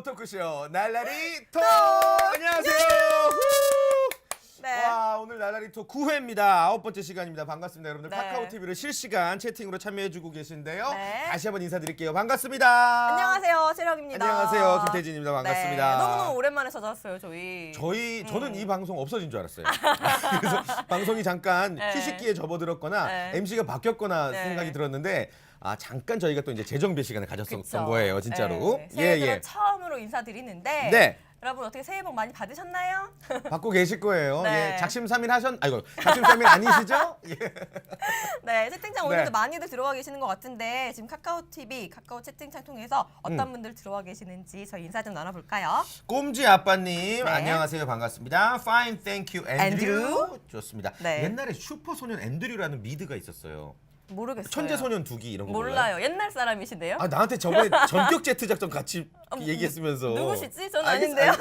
라디오 토크쇼 날라리 토 안녕하세요. 네. 와, 오늘 날라리 토 9회입니다. 9번째 시간입니다. 반갑습니다. 여러분들 네. 카카오 TV를 실시간 채팅으로 참여해주고 계신데요. 네. 다시 한번 인사드릴게요. 반갑습니다. 안녕하세요, 채령입니다. 안녕하세요, 김태진입니다. 반갑습니다. 네, 너무너무 오랜만에 찾아왔어요, 저희. 저는 이 방송 없어진 줄 알았어요. 그래서 방송이 잠깐 네. 휴식기에 접어들었거나 네. MC가 바뀌었거나 네. 생각이 들었는데 잠깐 저희가 또 이제 재정비 시간을 가졌었던 그쵸. 거예요, 진짜로. 네, 새해 들어 처음으로 인사드리는데 네. 여러분 어떻게 새해 복 많이 받으셨나요? 받고 계실 거예요. 네. 예, 작심삼일 작심삼일 아니시죠? 예. 네, 채팅창 오늘도 네. 많이들 들어와 계시는 것 같은데 지금 카카오 TV, 카카오 채팅창 통해서 어떤 분들 들어와 계시는지 저희 인사 좀 나눠볼까요? 꼼지 아빠님 네. 안녕하세요, 반갑습니다. Fine, thank you, 앤드류. 앤드류. 좋습니다. 네. 옛날에 슈퍼소년 앤드류라는 미드가 있었어요. 모르겠어요. 천재소년 두기 이런 거 몰라요? 몰라요. 옛날 사람이신데요? 나한테 저번에 전격 제트 작전 같이 얘기했으면서 누구시지? 전 알겠- 아닌데요.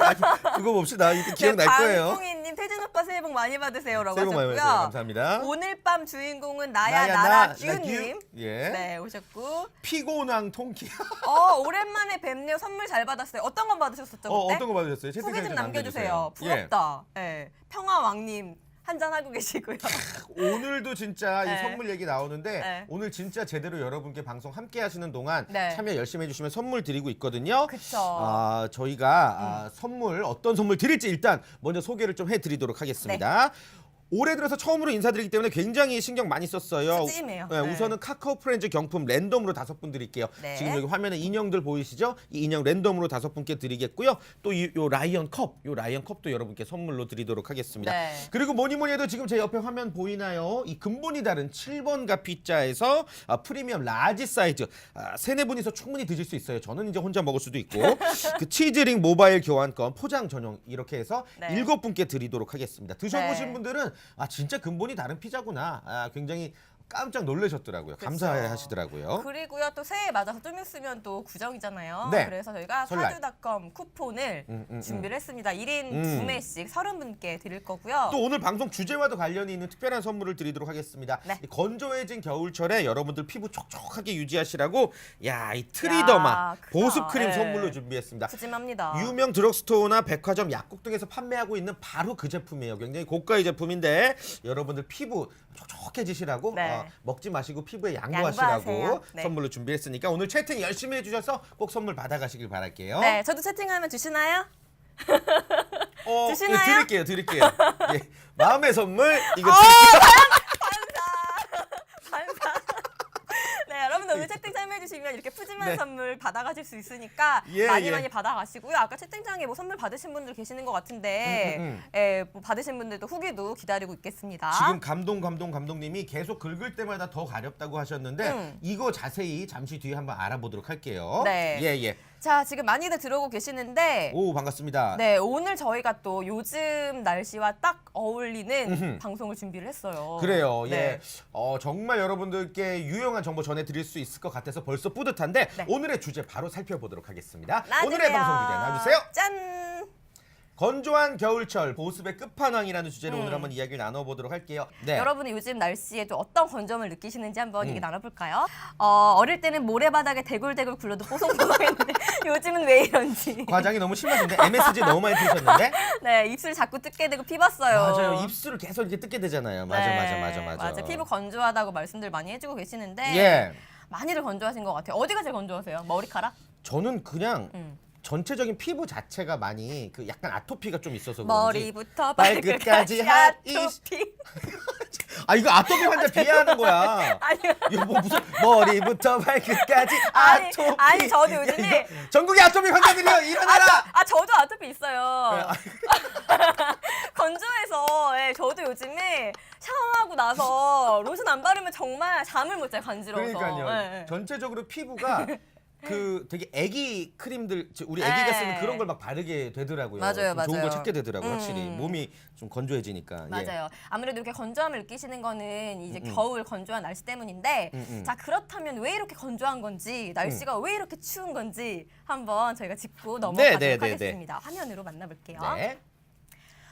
그거 봅시다. 이때 기억날 거예요. 방송인님 태진 오빠 새해 복 많이 받으세요라고 새해 복 많이 하셨고요. 받으세요. 감사합니다. 오늘 밤 주인공은 나야 나야, 나라 나, 규님. 예. 네, 오셨고. 피고낭 통키. 오랜만에 뵙네요. 선물 잘 받았어요. 어떤 건 받으셨었죠, 그때? 어떤 거 받으셨어요? 후기 채팅창에 좀 남겨주세요. 예. 부럽다. 네. 평화왕님 한잔 하고 계시고요. 오늘도 진짜 이 네. 선물 얘기 나오는데 네. 오늘 진짜 제대로 여러분께 방송 함께 하시는 동안 네. 참여 열심히 해주시면 선물 드리고 있거든요. 그쵸. 저희가 선물 어떤 선물 드릴지 일단 먼저 소개를 좀 해드리도록 하겠습니다. 올해 들어서 처음으로 인사드리기 때문에 굉장히 신경 많이 썼어요. 찜찜해요. 네, 네. 우선은 카카오 프렌즈 경품 랜덤으로 5분 드릴게요. 네. 지금 여기 화면에 인형들 보이시죠? 이 인형 랜덤으로 5분께 드리겠고요. 또 요 라이언 컵도 여러분께 선물로 드리도록 하겠습니다. 네. 그리고 뭐니 해도 지금 제 옆에 화면 보이나요? 이 근본이 다른 7번가 피자에서 프리미엄 라지 사이즈 3-4분이서 충분히 드실 수 있어요. 저는 이제 혼자 먹을 수도 있고 그 치즈링 모바일 교환권 포장 전용 이렇게 해서 네. 7분께 드리도록 하겠습니다. 드셔보신 네. 분들은 진짜 근본이 다른 피자구나. 굉장히 깜짝 놀라셨더라고요. 그쵸. 감사하시더라고요. 그리고요, 또 새해 맞아서 좀 있으면 또 구정이잖아요. 네. 그래서 저희가 설날. 사주닷컴 쿠폰을 준비를 했습니다. 1인 음. 2매씩 30분께 드릴 거고요. 또 오늘 방송 주제와도 관련이 있는 특별한 선물을 드리도록 하겠습니다. 네. 이 건조해진 겨울철에 여러분들 피부 촉촉하게 유지하시라고 이 트리더마 크다. 보습 크림 네. 선물로 준비했습니다. 푸짐합니다. 유명 드럭스토어나 백화점, 약국 등에서 판매하고 있는 바로 그 제품이에요. 굉장히 고가의 제품인데 여러분들 피부 촉촉해지시라고 네. 먹지 마시고 피부에 양보하시라고 양보하세요. 네. 선물로 준비했으니까 오늘 채팅 열심히 해주셔서 꼭 선물 받아가시길 바랄게요. 네, 저도 채팅하면 주시나요? 주시나요? 드릴게요. 예, 마음의 선물 이거 드릴게요. 감사. 네, 여러분들 오늘 채팅 참여해주시면 이렇게 푸짐한 네. 선물 받아가실 수 있으니까 예, 많이 예. 많이 받아가시고요. 아까 채팅창에 뭐 선물 받으신 분들 계시는 것 같은데 뭐 받으신 분들도 후기도 기다리고 있겠습니다. 지금 감독님이 계속 긁을 때마다 더 가렵다고 하셨는데 이거 자세히 잠시 뒤에 한번 알아보도록 할게요. 네. 예. 자, 지금 많이들 들어오고 계시는데 오, 반갑습니다. 네, 오늘 저희가 또 요즘 날씨와 딱 어울리는 방송을 준비를 했어요. 그래요. 네. 예. 정말 여러분들께 유용한 정보 전해드릴 수 있을 것 같아서 벌써 뿌듯한데 네. 오늘의 주제 바로 살펴보도록 하겠습니다. 놔주세요. 오늘의 방송 주제 나와주세요. 짠! 건조한 겨울철 보습의 끝판왕이라는 주제로 오늘 한번 이야기를 나눠보도록 할게요. 네. 여러분이 요즘 날씨에 또 어떤 건조함을 느끼시는지 한번 얘기 나눠볼까요? 어릴 때는 모래바닥에 대굴대굴 굴러도 뽀송뽀송했는데 요즘은 왜 이런지. 과장이 너무 심하신데 MSG 너무 많이 드셨는데 네, 입술 자꾸 뜯게 되고 피봤어요. 맞아요. 입술을 계속 이렇게 뜯게 되잖아요. 맞아. 피부 건조하다고 말씀들 많이 해주고 계시는데 예. 많이들 건조하신 것 같아요. 어디가 제일 건조하세요? 머리카락? 저는 그냥 전체적인 피부 자체가 많이 그 약간 아토피가 좀 있어서 그런지 머리부터 발끝까지 발끝까지 아토피. 이거 아토피 환자 비하하는 거야. 아니요. 이거 뭐 무슨 머리부터 발끝까지 아니, 아토피. 아니, 저도 야, 요즘에 이거 전국의 아토피 환자들이요 일어나라. 저도 아토피 있어요. 네, 건조해서 저도 요즘에 샤워하고 나서 로션 안 바르면 정말 잠을 못 자요, 간지러워서. 그러니까요. 네. 전체적으로 피부가 그 되게 애기 크림들 우리 네. 애기가 쓰는 그런 걸 막 바르게 되더라고요. 맞아요, 좀 좋은 맞아요. 걸 찾게 되더라고요. 확실히 몸이 좀 건조해지니까. 예. 맞아요. 아무래도 이렇게 건조함을 느끼시는 거는 이제 겨울 건조한 날씨 때문인데 자, 그렇다면 왜 이렇게 건조한 건지 날씨가 왜 이렇게 추운 건지 한번 저희가 짚고 넘어가도록 하겠습니다. 화면으로 만나볼게요. 네.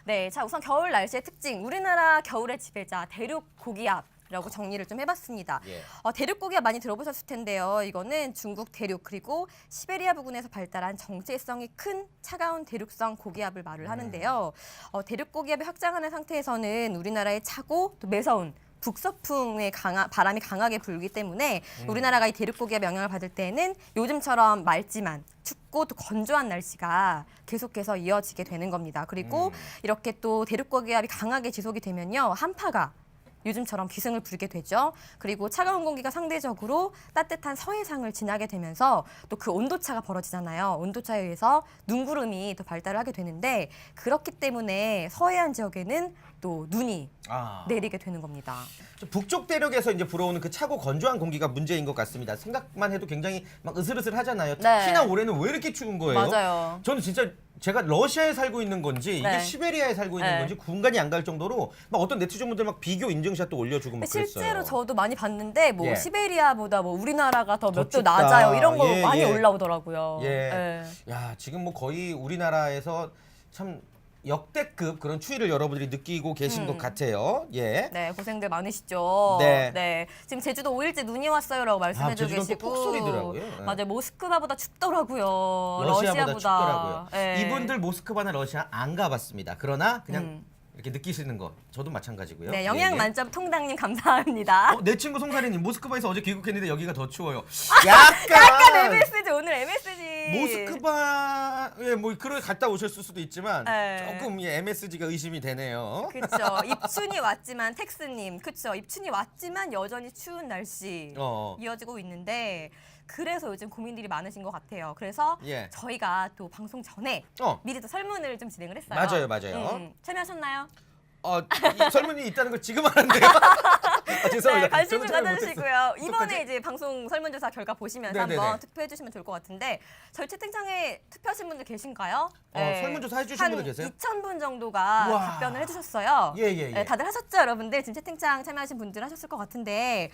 네, 자 우선 겨울 날씨의 특징. 우리나라 겨울의 지배자 대륙 고기압 라고 정리를 좀 해봤습니다. 예. 대륙고기압 많이 들어보셨을 텐데요. 이거는 중국 대륙 그리고 시베리아 부근에서 발달한 정체성이 큰 차가운 대륙성 고기압을 말을 하는데요. 대륙고기압이 확장하는 상태에서는 우리나라에 차고 또 매서운 북서풍의 바람이 강하게 불기 때문에 우리나라가 이 대륙고기압 영향을 받을 때에는 요즘처럼 맑지만 춥고 또 건조한 날씨가 계속해서 이어지게 되는 겁니다. 그리고 이렇게 또 대륙고기압이 강하게 지속이 되면요. 한파가 요즘처럼 기승을 부리게 되죠. 그리고 차가운 공기가 상대적으로 따뜻한 서해상을 지나게 되면서 또 그 온도차가 벌어지잖아요. 온도차에 의해서 눈구름이 더 발달을 하게 되는데 그렇기 때문에 서해안 지역에는 또 눈이 내리게 되는 겁니다. 북쪽 대륙에서 이제 불어오는 그 차고 건조한 공기가 문제인 것 같습니다. 생각만 해도 굉장히 막 으슬으슬하잖아요. 네. 특히나 올해는 왜 이렇게 추운 거예요? 맞아요. 저는 진짜 제가 러시아에 살고 있는 건지 이게 네. 시베리아에 살고 있는 네. 건지 구분이 안 갈 정도로 막 어떤 네티즌분들 막 비교 인증샷도 올려주고 막 그랬어요. 실제로 저도 많이 봤는데 뭐 예. 시베리아보다 뭐 우리나라가 더 몇 도 춥다. 낮아요. 이런 거 예, 많이 예. 올라오더라고요. 예. 예. 야, 지금 뭐 거의 우리나라에서 참 역대급 그런 추위를 여러분들이 느끼고 계신 것 같아요. 예. 네, 고생들 많으시죠. 네. 지금 제주도 5일째 눈이 왔어요라고 말씀해주고 제주도는 또 계시고. 폭설이더라고요. 네. 맞아요. 모스크바보다 춥더라고요. 러시아보다 춥더라고요. 네. 이분들 모스크바나 러시아 안 가봤습니다. 그러나 그냥 이렇게 느끼시는 거 저도 마찬가지고요. 네, 영양 예, 예. 만점 통당님 감사합니다. 내 친구 송사리님 모스크바에서 어제 귀국했는데 여기가 더 추워요. 약간 MSG 오늘 MSG. 모스크바에 뭐 그걸 갔다 오셨을 수도 있지만 네. 조금 MSG가 의심이 되네요. 그렇죠. 입춘이 왔지만 텍스님, 그렇죠. 입춘이 왔지만 여전히 추운 날씨 이어지고 있는데 그래서 요즘 고민들이 많으신 것 같아요. 그래서 예. 저희가 또 방송 전에 미리 또 설문을 좀 진행을 했어요. 맞아요. 참여하셨나요? 이 설문이 있다는 걸 지금 하는데요. 죄송합니다. 네, 관심 좀 저는 잘 가져주시고요. 이번에 어떡하지? 이제 방송 설문조사 결과 보시면서 네네네. 한번 투표해 주시면 좋을 것 같은데 저희 채팅창에 투표하신 분들 계신가요? 설문조사 해주신 분들 계세요? 2,000분 정도가 우와. 답변을 해주셨어요. 예. 네, 다들 하셨죠, 여러분들? 지금 채팅창 참여하신 분들 하셨을 것 같은데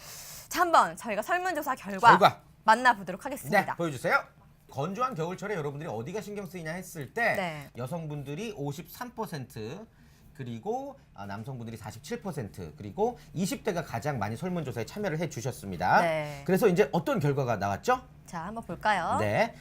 자, 한번 저희가 설문조사 결과 만나보도록 하겠습니다. 네, 보여주세요. 건조한 겨울철에 여러분들이 어디가 신경 쓰이냐 했을 때 네. 여성분들이 53% 그리고 남성분들이 47% 그리고 20대가 가장 많이 설문조사에 참여를 해주셨습니다. 네. 그래서 이제 어떤 결과가 나왔죠? 자, 한번 볼까요? 네.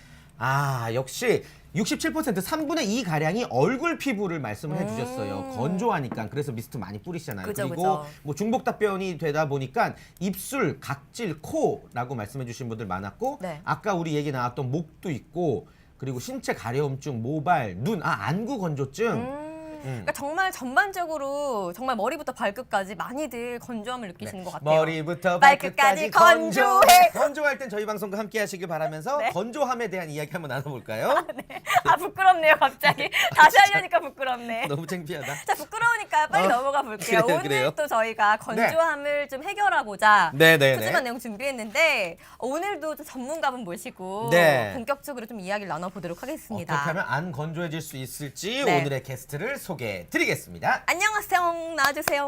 역시 67% 3분의 2 가량이 얼굴 피부를 말씀을 해주셨어요. 건조하니까 그래서 미스트 많이 뿌리시잖아요. 그죠, 그리고 그죠. 뭐 중복 답변이 되다 보니까 입술, 각질, 코라고 말씀해주신 분들 많았고 네. 아까 우리 얘기 나왔던 목도 있고 그리고 신체 가려움증, 모발, 눈, 안구 건조증. 그러니까 정말 전반적으로 정말 머리부터 발끝까지 많이들 건조함을 느끼시는 것 같아요. 머리부터 발끝까지 발끝까지 건조해. 건조할 땐 저희 방송과 함께 하시길 바라면서 네. 건조함에 대한 이야기 한번 나눠볼까요? 부끄럽네요, 갑자기. 다시 하려니까 부끄럽네. 너무 창피하다. 자, 부끄러우니까 빨리 넘어가 볼게요. 그래요, 오늘 그래요. 또 저희가 건조함을 좀 해결하고자 네네네. 푸짐한 내용 준비했는데 오늘도 좀 전문가분 모시고 네. 본격적으로 좀 이야기를 나눠보도록 하겠습니다. 어떻게 하면 안 건조해질 수 있을지 네. 오늘의 게스트를 소개해드리겠습니다. 안녕하세요. 나와주세요.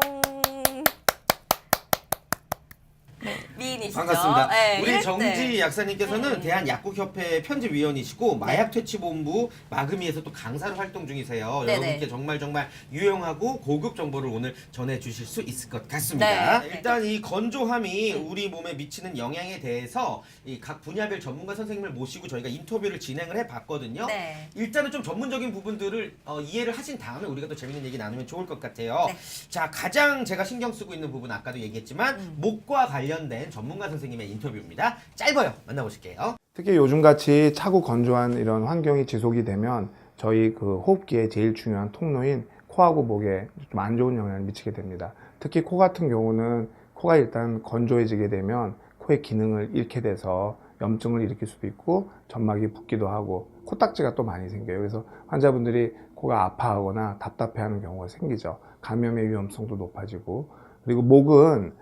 미인이시죠? 반갑습니다. 네, 우리 이럴 정지 때. 약사님께서는 대한약국협회 편집위원이시고 마약퇴치본부 마금위에서 또 강사로 활동 중이세요. 네네. 여러분께 정말 유용하고 고급 정보를 오늘 전해주실 수 있을 것 같습니다. 네. 일단 이 건조함이 우리 몸에 미치는 영향에 대해서 이 각 분야별 전문가 선생님을 모시고 저희가 인터뷰를 진행을 해봤거든요. 네. 일단은 좀 전문적인 부분들을 이해를 하신 다음에 우리가 또 재밌는 얘기 나누면 좋을 것 같아요. 네. 자, 가장 제가 신경 쓰고 있는 부분 아까도 얘기했지만 목과 관련된 전문가 선생님의 인터뷰입니다. 짧아요. 만나보실게요. 특히 요즘같이 차고 건조한 이런 환경이 지속이 되면 저희 그 호흡기의 제일 중요한 통로인 코하고 목에 좀 안 좋은 영향을 미치게 됩니다. 특히 코 같은 경우는 코가 일단 건조해지게 되면 코의 기능을 잃게 돼서 염증을 일으킬 수도 있고 점막이 붓기도 하고 코딱지가 또 많이 생겨요. 그래서 환자분들이 코가 아파하거나 답답해하는 경우가 생기죠. 감염의 위험성도 높아지고, 그리고 목은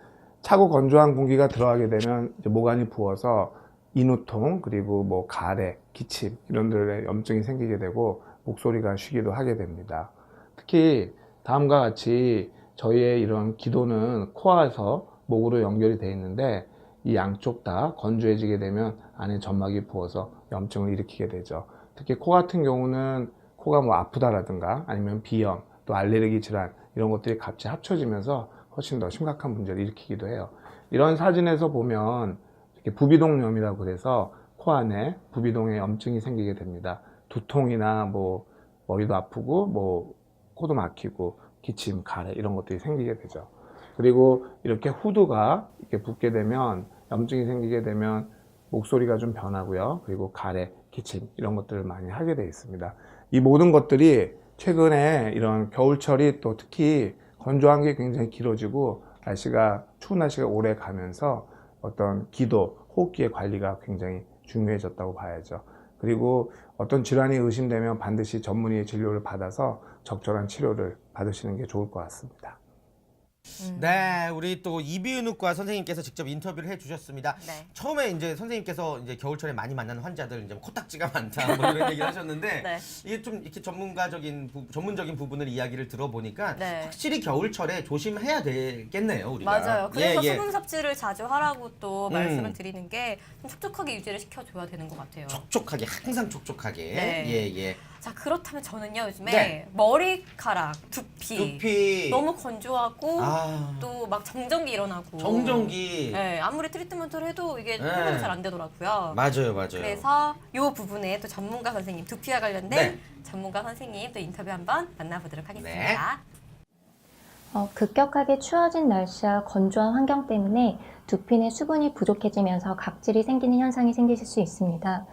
차고 건조한 공기가 들어가게 되면 이제 목 안이 부어서 인후통, 그리고 뭐 가래, 기침 이런 데에 염증이 생기게 되고 목소리가 쉬기도 하게 됩니다. 특히 다음과 같이 저희의 이런 기도는 코에서 목으로 연결이 되어 있는데 이 양쪽 다 건조해지게 되면 안에 점막이 부어서 염증을 일으키게 되죠. 특히 코 같은 경우는 코가 뭐 아프다라든가 아니면 비염, 또 알레르기 질환 이런 것들이 같이 합쳐지면서 훨씬 더 심각한 문제를 일으키기도 해요. 이런 사진에서 보면 이렇게 부비동염이라고 그래서 코 안에 부비동에 염증이 생기게 됩니다. 두통이나 뭐 머리도 아프고 뭐 코도 막히고 기침, 가래 이런 것들이 생기게 되죠. 그리고 이렇게 후두가 이렇게 붓게 되면 염증이 생기게 되면 목소리가 좀 변하고요. 그리고 가래, 기침 이런 것들을 많이 하게 되어 있습니다. 이 모든 것들이 최근에 이런 겨울철이 또 특히 건조한 게 굉장히 길어지고 날씨가 추운 날씨가 오래 가면서 어떤 기도, 호흡기의 관리가 굉장히 중요해졌다고 봐야죠. 그리고 어떤 질환이 의심되면 반드시 전문의의 진료를 받아서 적절한 치료를 받으시는 게 좋을 것 같습니다. 네, 우리 또 이비인후과 선생님께서 직접 인터뷰를 해주셨습니다. 네. 처음에 이제 선생님께서 이제 겨울철에 많이 만나는 환자들 이제 코딱지가 많다 뭐 이런 얘기를 하셨는데 네. 이게 좀 이렇게 전문적인 부분을 이야기를 들어보니까 네. 확실히 겨울철에 조심해야 되겠네요, 우리가. 맞아요. 그래서 예, 예. 수분 섭취를 자주 하라고 또 말씀을 드리는 게 좀 촉촉하게 유지를 시켜줘야 되는 것 같아요. 촉촉하게 항상 촉촉하게. 네. 예, 예. 자, 그렇다면 저는요 요즘에 네. 머리카락, 두피, 두피. 너무 건조하고 아. 또 막 정전기 일어나고 정전기. 네, 아무리 트리트먼트를 해도 이게 네. 회복이 잘 안 되더라고요. 맞아요, 맞아요. 그래서 이 부분에 또 전문가 선생님, 두피와 관련된 네. 전문가 선생님 또 인터뷰 한번 만나보도록 하겠습니다. 급격하게 추워진 날씨와 건조한 환경 때문에 두피 내 수분이 부족해지면서 각질이 생기는 현상이 생기실 수 있습니다.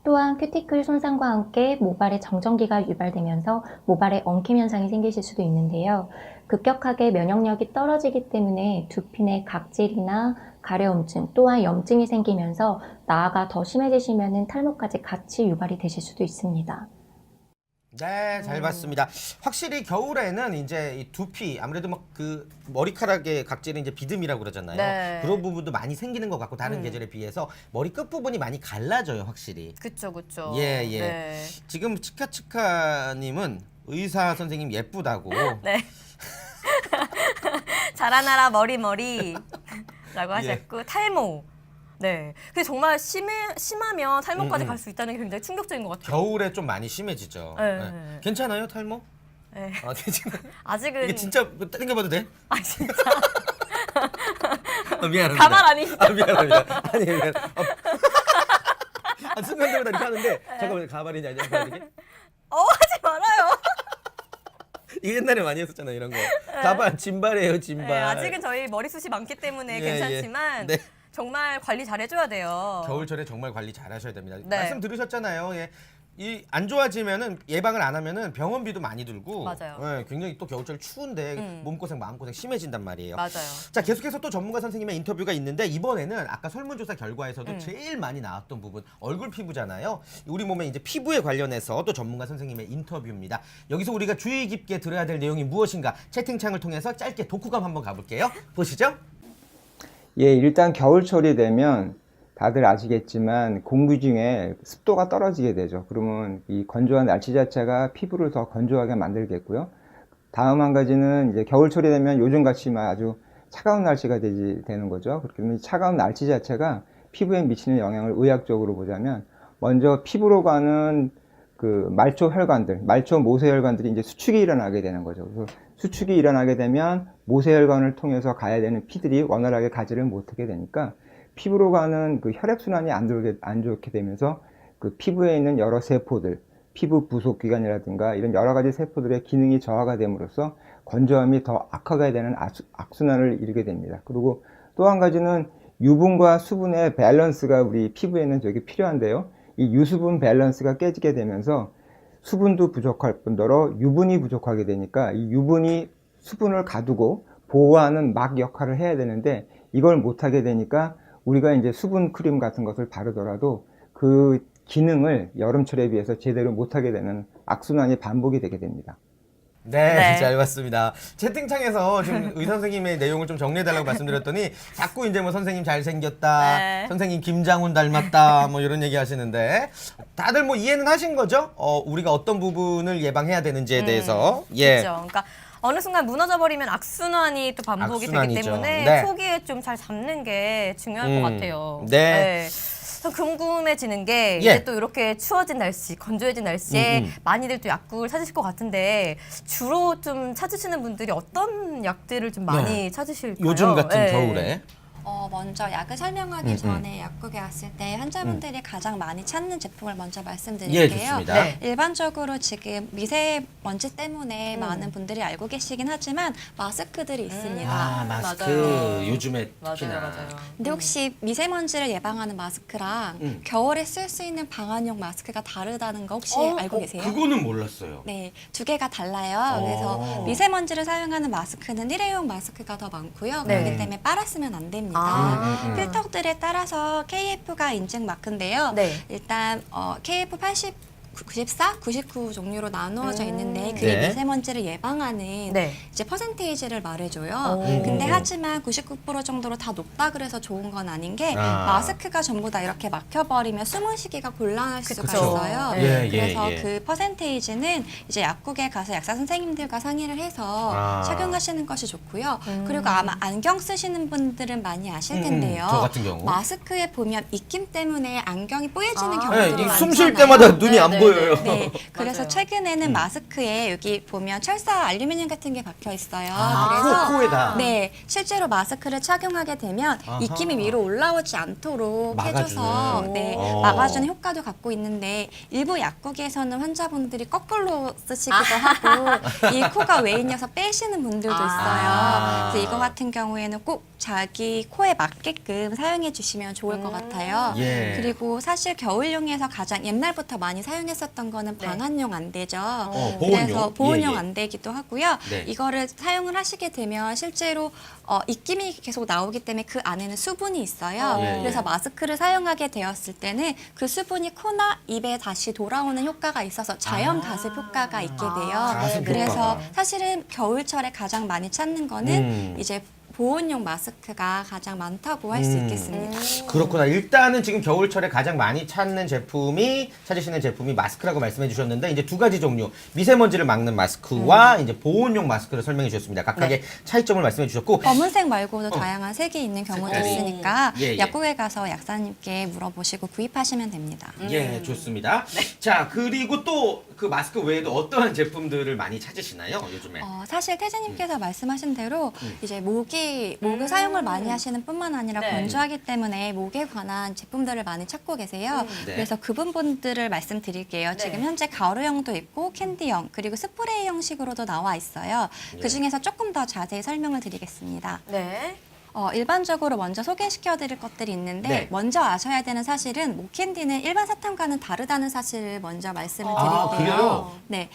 또한 큐티클 손상과 함께 모발에 정전기가 유발되면서 모발에 엉킴 현상이 생기실 수도 있는데요. 급격하게 면역력이 떨어지기 때문에 두피 내 각질이나 가려움증 또한 염증이 생기면서 나아가 더 심해지시면 탈모까지 같이 유발이 되실 수도 있습니다. 네, 잘 봤습니다. 확실히 겨울에는 이제 이 두피 아무래도 막 그 머리카락의 각질은 이제 비듬이라고 그러잖아요. 네. 그런 부분도 많이 생기는 것 같고 다른 계절에 비해서 머리 끝 부분이 많이 갈라져요, 확실히. 그쵸, 그쵸. 예, 예. 네. 지금 치카치카님은 의사 선생님 예쁘다고. 네. 자라나라 머리라고 하셨고 탈모. 네. 근데 정말 심하면 탈모까지 갈 수 있다는 게 굉장히 충격적인 것 같아요. 겨울에 좀 많이 심해지죠. 네. 네. 괜찮아요, 탈모? 네. 아, 괜찮아요. 아직은 이게 진짜 땡겨봐도 돼? 아 진짜 미안합니다. 가발 아니시죠? 아, 미안합니다. 아니, 미안. 순간적으로 이렇게 하는데 잠깐만 가발이냐 아니냐 이게? 하지 말아요. 이게 옛날에 많이 했었잖아요, 이런 거. 가발, 진발이에요, 진발. 네, 아직은 저희 머리숱이 많기 때문에 예, 괜찮지만 예. 네. 정말 관리 잘 해줘야 돼요. 겨울철에 정말 관리 잘 하셔야 됩니다. 네. 말씀 들으셨잖아요. 예. 이 안 좋아지면은 예방을 안 하면은 병원비도 많이 들고 맞아요. 예, 굉장히 또 겨울철 추운데 몸고생 마음고생 심해진단 말이에요. 맞아요. 자, 계속해서 또 전문가 선생님의 인터뷰가 있는데 이번에는 아까 설문조사 결과에서도 제일 많이 나왔던 부분 얼굴 피부잖아요. 우리 몸의 이제 피부에 관련해서 또 전문가 선생님의 인터뷰입니다. 여기서 우리가 주의 깊게 들어야 될 내용이 무엇인가 채팅창을 통해서 짧게 독후감 한번 가볼게요. 보시죠. 예, 일단 겨울철이 되면 다들 아시겠지만 공기 중에 습도가 떨어지게 되죠. 그러면 이 건조한 날씨 자체가 피부를 더 건조하게 만들겠고요. 다음 한 가지는 이제 겨울철이 되면 요즘같이 아주 차가운 날씨가 되는 거죠. 그렇게 되면 차가운 날씨 자체가 피부에 미치는 영향을 의학적으로 보자면 먼저 피부로 가는 그 말초 혈관들, 말초 모세혈관들이 이제 수축이 일어나게 되는 거죠. 그래서 수축이 일어나게 되면 모세혈관을 통해서 가야 되는 피들이 원활하게 가지를 못하게 되니까 피부로 가는 그 혈액순환이 안 좋게 되면서 그 피부에 있는 여러 세포들, 피부 부속기관이라든가 이런 여러 가지 세포들의 기능이 저하가 됨으로써 건조함이 더 악화가 되는 악순환을 이루게 됩니다. 그리고 또 한 가지는 유분과 수분의 밸런스가 우리 피부에는 되게 필요한데요. 이 유수분 밸런스가 깨지게 되면서 수분도 부족할 뿐더러 유분이 부족하게 되니까 이 유분이 수분을 가두고 보호하는 막 역할을 해야 되는데 이걸 못하게 되니까 우리가 이제 수분 크림 같은 것을 바르더라도 그 기능을 여름철에 비해서 제대로 못하게 되는 악순환이 반복이 되게 됩니다. 네, 네. 잘 봤습니다. 채팅창에서 지금 의사 선생님의 내용을 좀 정리해달라고 말씀드렸더니 자꾸 이제 뭐 선생님 잘생겼다, 네. 선생님 김장훈 닮았다, 뭐 이런 얘기 하시는데 다들 뭐 이해는 하신 거죠? 우리가 어떤 부분을 예방해야 되는지에 대해서. 예. 그렇죠. 그러니까 어느 순간 무너져버리면 악순환이 또 반복이 되기 악순환이죠. 때문에 네. 초기에 좀 잘 잡는 게 중요할 것 같아요. 네. 저 궁금해지는 게 예. 이제 또 이렇게 추워진 날씨, 건조해진 날씨에 많이들 또 약국을 찾으실 것 같은데 주로 좀 찾으시는 분들이 어떤 약들을 좀 많이 찾으실까요? 요즘 같은 예. 겨울에. 먼저 약을 설명하기 전에 약국에 왔을 때 환자분들이 가장 많이 찾는 제품을 먼저 예, 말씀드릴게요. 좋습니다. 네. 일반적으로 지금 미세먼지 때문에 많은 분들이 알고 계시긴 하지만 마스크들이 있습니다. 아, 마스크. 맞아요. 요즘에 특히나. 맞아요. 근데 혹시 미세먼지를 예방하는 마스크랑 겨울에 쓸 수 있는 방한용 마스크가 다르다는 거 혹시 알고 계세요? 그거는 몰랐어요. 네, 두 개가 달라요. 그래서 미세먼지를 사용하는 마스크는 일회용 마스크가 더 많고요. 네. 그렇기 때문에 빨았으면 안 됩니다. 필터들에 따라서 KF가 인증 마크인데요. 네. 일단 KF 80 94, 99 종류로 나누어져 있는데 그게 네. 미세먼지를 예방하는 네. 이제 퍼센테이지를 말해줘요. 근데 하지만 99% 정도로 다 높다 그래서 좋은 건 아닌 게 마스크가 전부 다 이렇게 막혀버리면 숨을 쉬기가 곤란할 수가 그쵸. 있어요. 예, 그래서 예, 예. 그 퍼센테이지는 이제 약국에 가서 약사 선생님들과 상의를 해서 착용하시는 것이 좋고요. 그리고 아마 안경 쓰시는 분들은 많이 아실 텐데요. 저 같은 경우. 마스크에 보면 입김 때문에 안경이 뽀얘지는 아. 경우들이 네, 많잖아요. 숨 쉴 때마다 눈이 안 네, 보여요. 네, 그래서 맞아요. 최근에는 마스크에 여기 보면 철사 알루미늄 같은 게 박혀 있어요. 아, 그래서 코에다. 네, 실제로 마스크를 착용하게 되면 입김이 위로 올라오지 않도록 해줘서 막아주는. 네, 어. 막아주는 효과도 갖고 있는데 일부 약국에서는 환자분들이 거꾸로 쓰시기도 하고 이 코가 외인이어서 빼시는 분들도 있어요. 그래서 이거 같은 경우에는 꼭 자기 코에 맞게끔 사용해 주시면 좋을 것 같아요. 예. 그리고 사실 겨울용에서 가장 옛날부터 많이 사용했었던 거는 방한용 안대죠. 보온용. 그래서 보온용 예, 예. 안대이기도 하고요. 네. 이거를 사용을 하시게 되면 실제로 입김이 계속 나오기 때문에 그 안에는 수분이 있어요. 예, 예. 그래서 마스크를 사용하게 되었을 때는 그 수분이 코나 입에 다시 돌아오는 효과가 있어서 자연 가습 효과가 있게 돼요. 가습 그래서 효과가. 사실은 겨울철에 가장 많이 찾는 거는 이제 보온용 마스크가 가장 많다고 할 수 있겠습니다. 그렇구나. 일단은 지금 겨울철에 가장 많이 찾으시는 제품이 마스크라고 말씀해 주셨는데 이제 두 가지 종류 미세먼지를 막는 마스크와 이제 보온용 마스크를 설명해 주셨습니다. 각각의 차이점을 말씀해 주셨고 검은색 말고도 다양한 색이 있는 경우도 색깔이. 있으니까 예, 예. 약국에 가서 약사님께 물어보시고 구입하시면 됩니다. 예, 좋습니다. 자, 그리고 또 그 마스크 외에도 어떠한 제품들을 많이 찾으시나요, 요즘에? 사실 태진님께서 말씀하신 대로 이제 목을 사용을 많이 하시는 뿐만 아니라 네. 건조하기 때문에 목에 관한 제품들을 많이 찾고 계세요. 네. 그래서 그 부분들을 말씀드릴게요. 지금 현재 가루형도 있고 캔디형 그리고 스프레이 형식으로도 나와 있어요. 그 중에서 조금 더 자세히 설명을 드리겠습니다. 네. 일반적으로 먼저 소개시켜드릴 것들이 있는데 네. 먼저 아셔야 되는 사실은 목캔디는 일반 사탕과는 다르다는 사실을 먼저 말씀을 아, 드릴게요. 그래요? 네.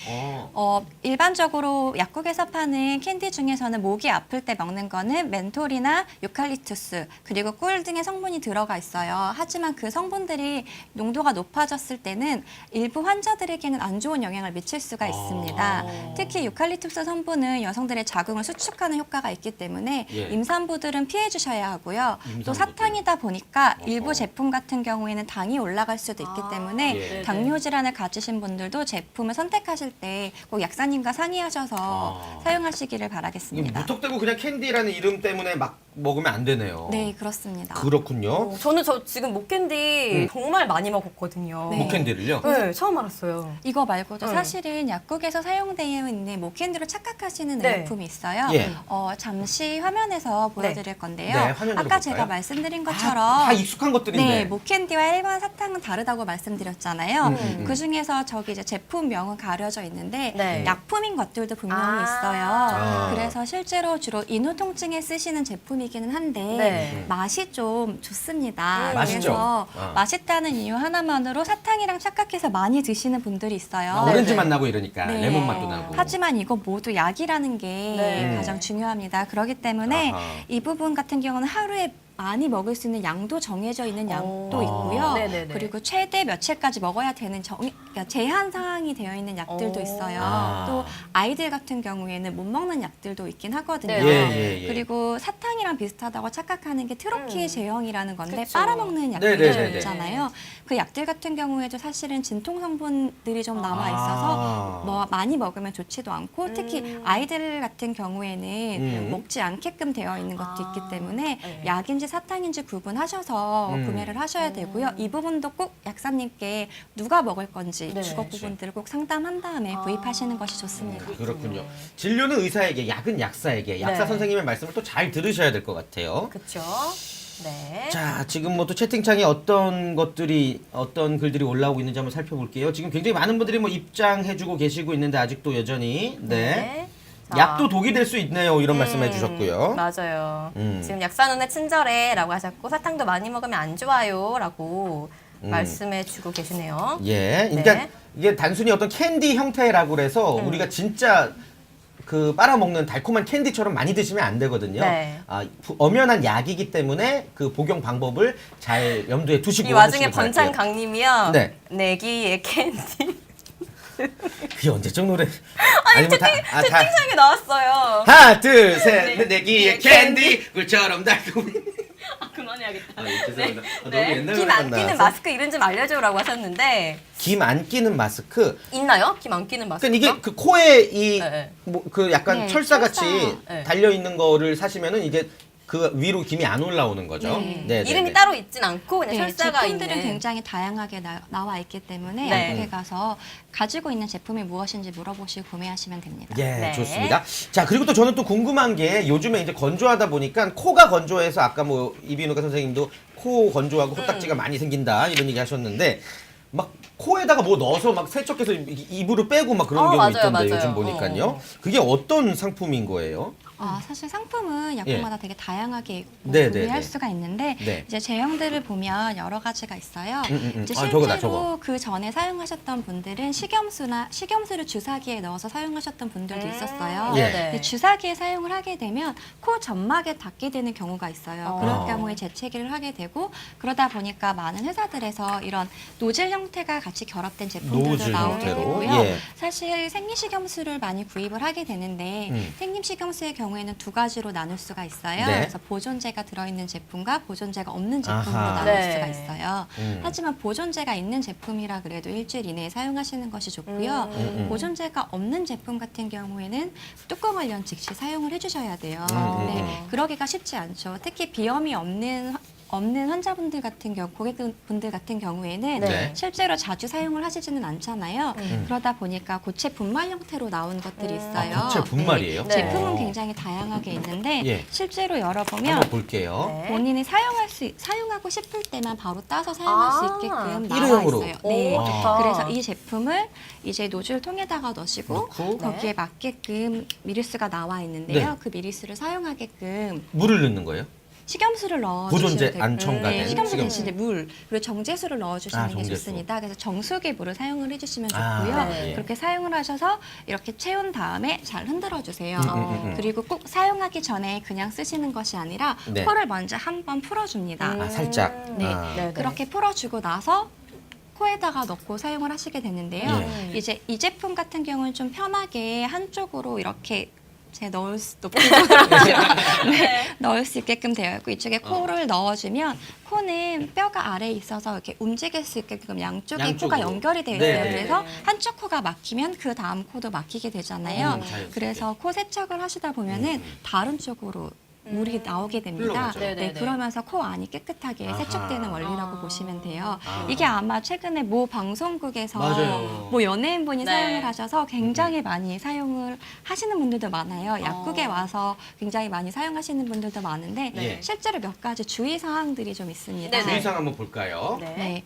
어. 일반적으로 약국에서 파는 캔디 중에서는 목이 아플 때 먹는 거는 멘톨이나 유칼립투스 그리고 꿀 등의 성분이 들어가 있어요. 하지만 그 성분들이 농도가 높아졌을 때는 일부 환자들에게는 안 좋은 영향을 미칠 수가 있습니다. 특히 유칼립투스 성분은 여성들의 자궁을 수축하는 효과가 있기 때문에 예. 임산부들은 피해 주셔야 하고요. 또 임산부들. 사탕이다 보니까 일부 제품 같은 경우에는 당이 올라갈 수도 있기 때문에 예. 당뇨 질환을 가지신 분들도 제품을 선택하실 때 꼭 약사님과 상의하셔서 사용하시기를 이게 바라겠습니다. 무턱대고 그냥 캔디라는 이름 때문에 막 먹으면 안 되네요. 네, 그렇습니다. 그렇군요. 저는 지금 목캔디 정말 많이 먹었거든요. 네. 목캔디를요? 네, 처음 알았어요. 이거 말고도 네. 사실은 약국에서 사용되어 있는 목캔디로 착각하시는 네. 의약품이 있어요. 예. 잠시 화면에서 보여드릴 건데요. 네, 화면으로 아까 볼까요? 제가 말씀드린 것처럼 다 익숙한 것들인데. 네, 목캔디와 일반 사탕은 다르다고 말씀드렸잖아요. 그 중에서 저기 이제 제품명은 가려져 있는데 네. 약품인 것들도 분명히 있어요. 아. 그래서 실제로 주로 인후 통증에 쓰시는 제품이기는 한데 네. 맛이 좀 좋습니다. 맛있죠? 그래서 아. 맛있다는 이유 하나만으로 사탕이랑 착각해서 많이 드시는 분들이 있어요. 오렌지 네. 맛 나고 이러니까 네. 레몬 맛도 나고. 하지만 이거 모두 약이라는 게 네. 가장 중요합니다. 그렇기 때문에 아하. 이 부분 같은 경우는 하루에 많이 먹을 수 있는 양도 정해져 있는 양도 있고요. 네네네. 그리고 최대 며칠까지 먹어야 되는 그러니까 제한 사항이 되어 있는 약들도 있어요. 아. 또 아이들 같은 경우에는 못 먹는 약들도 있긴 하거든요. 네. 예. 그리고 사탕이랑 비슷하다고 착각하는 게 트로키 제형이라는 건데 그쵸. 빨아먹는 약들이 네네네네. 좀 있잖아요. 그 약들 같은 경우에도 사실은 진통 성분들이 좀 남아 있어서 뭐 많이 먹으면 좋지도 않고 특히 아이들 같은 경우에는 먹지 않게끔 되어 있는 것도 있기 때문에 네. 약인지 액인지 사탕인지 구분하셔서 구매를 하셔야 되고요. 이 부분도 꼭 약사님께 누가 먹을 건지 네. 주거 부분들을 꼭 상담한 다음에 구입하시는 것이 좋습니다. 그렇군요. 진료는 의사에게, 약은 약사에게, 약사 네. 선생님의 말씀을 또 잘 들으셔야 될 것 같아요. 그렇죠. 네. 자, 지금 뭐 또 채팅창에 어떤 글들이 올라오고 있는지 한번 살펴볼게요. 지금 굉장히 많은 분들이 뭐 입장해주고 계시고 있는데 아직도 여전히 네. 자. 약도 독이 될 수 있네요. 이런 말씀해 주셨고요. 맞아요. 음. 지금 약사 눈에 친절해라고 하셨고 사탕도 많이 먹으면 안 좋아요라고 말씀해주고 계시네요. 예, 그러니까 네. 이게 단순히 어떤 캔디 형태라고 그래서 우리가 진짜 그 빨아먹는 달콤한 캔디처럼 많이 드시면 안 되거든요. 네. 엄연한 약이기 때문에 그 복용 방법을 잘 염두에 두시고 이 와중에 하시길 바랄게요. 번창강님이요. 네. 내기의 캔디. 그게 언제적 노래? 아니 뭐 채팅창에 나왔어요. 하나, 둘, 셋, 내기의 캔디 꿀처럼 달콤. 그만해야겠다. 죄송합니다. 너무 네. 옛날 김 노래가 안 끼는 나와서. 마스크 이름 좀 알려줘라고 하셨는데 김 안 끼는 마스크. 있나요? 김 안 끼는 마스크? 그러니까 이게 그 코에 이 네. 뭐 그 약간 네, 철사같이 철사. 네. 달려 있는 거를 사시면은 이제 그 위로 김이 안 올라오는 거죠. 네, 이름이 따로 있진 않고 그냥 네, 철사가 제품들은 있는. 굉장히 다양하게 나와 있기 때문에 네. 약국에 가서 가지고 있는 제품이 무엇인지 물어보시고 구매하시면 됩니다. 예, 네. 좋습니다. 자, 그리고 또 저는 또 궁금한 게 요즘에 이제 건조하다 보니까 코가 건조해서 아까 뭐 이비인후과 선생님도 코 건조하고 코딱지가 많이 생긴다 이런 얘기 하셨는데 막 코에다가 뭐 넣어서 막 세척해서 입으로 빼고 막 그런 경우 맞아요, 있던데 맞아요. 요즘 보니까요. 어. 그게 어떤 상품인 거예요? 사실 상품은 약국마다 되게 다양하게 있고 네, 구매할 네, 네. 수가 있는데 네. 이제 제형들을 보면 여러 가지가 있어요. 이제 아, 실제로 저거다, 저거. 그 전에 사용하셨던 분들은 식염수를 주사기에 넣어서 사용하셨던 분들도 있었어요. 예. 근데 주사기에 사용을 하게 되면 코 점막에 닿게 되는 경우가 있어요. 그럴 경우에 재채기를 하게 되고 그러다 보니까 많은 회사들에서 이런 노즐 형태가 같이 결합된 제품들도 노즐 나오게 형태로? 되고요. 예. 사실 생리식염수를 많이 구입을 하게 되는데 생리식염수의 경우에는 두 가지로 나눌 수가 있어요. 네. 그래서 보존제가 들어있는 제품과 보존제가 없는 제품으로 아하. 나눌 네. 수가 있어요. 하지만 보존제가 있는 제품이라 그래도 일주일 이내에 사용하시는 것이 좋고요. 보존제가 없는 제품 같은 경우에는 뚜껑을 연 즉시 사용을 해주셔야 돼요. 근데 그러기가 쉽지 않죠. 특히 비염이 없는 환자분들 같은 경우, 고객분들 같은 경우에는 네. 실제로 자주 사용을 하시지는 않잖아요. 그러다 보니까 고체 분말 형태로 나온 것들이 있어요. 아, 고체 분말이에요? 네. 제품은 어. 굉장히 다양하게 있는데 예. 실제로 열어보면 한번 볼게요. 네. 본인이 사용하고 싶을 때만 바로 따서 사용할 수 있게끔 나와 일회용으로. 있어요. 네. 오, 좋다. 그래서 이 제품을 이제 노즐 통에다가 넣으시고 넣고. 거기에 네. 맞게끔 미리수가 나와 있는데요. 네. 그 미리수를 사용하게끔 물을 넣는 거예요? 식염수를 넣어 보존제 주시면 되고 안 첨가된 네, 식염수 식염수. 대신에 물 그리고 정제수를 넣어주시는 게 정제수. 좋습니다. 그래서 정수기 물을 사용을 해주시면 아, 좋고요. 네. 그렇게 사용을 하셔서 이렇게 채운 다음에 잘 흔들어 주세요. 그리고 꼭 사용하기 전에 그냥 쓰시는 것이 아니라 네. 코를 먼저 한번 풀어줍니다. 아, 살짝. 네. 아. 네. 그렇게 풀어주고 나서 코에다가 넣고 사용을 하시게 되는데요. 예. 이제 이 제품 같은 경우는 좀 편하게 한쪽으로 이렇게 넣을 수 있게끔 되어 있고 이쪽에 코를 넣어주면 코는 뼈가 아래에 있어서 이렇게 움직일 수 있게끔 양쪽에 양쪽으로. 코가 연결이 되어 있어요. 네. 그래서 한쪽 코가 막히면 그 다음 코도 막히게 되잖아요. 자연스럽게. 그래서 코 세척을 하시다 보면은 다른 쪽으로 물이 나오게 됩니다. 흘러가죠. 네, 네네네. 그러면서 코 안이 깨끗하게 아하. 세척되는 원리라고 보시면 돼요. 아. 이게 아마 최근에 모 방송국에서 맞아요. 뭐 연예인분이 네. 사용을 하셔서 굉장히 많이 사용을 하시는 분들도 많아요. 약국에 와서 굉장히 많이 사용하시는 분들도 많은데 네. 실제로 몇 가지 주의 사항들이 좀 있습니다. 네네. 주의사항 한번 볼까요? 네. 네.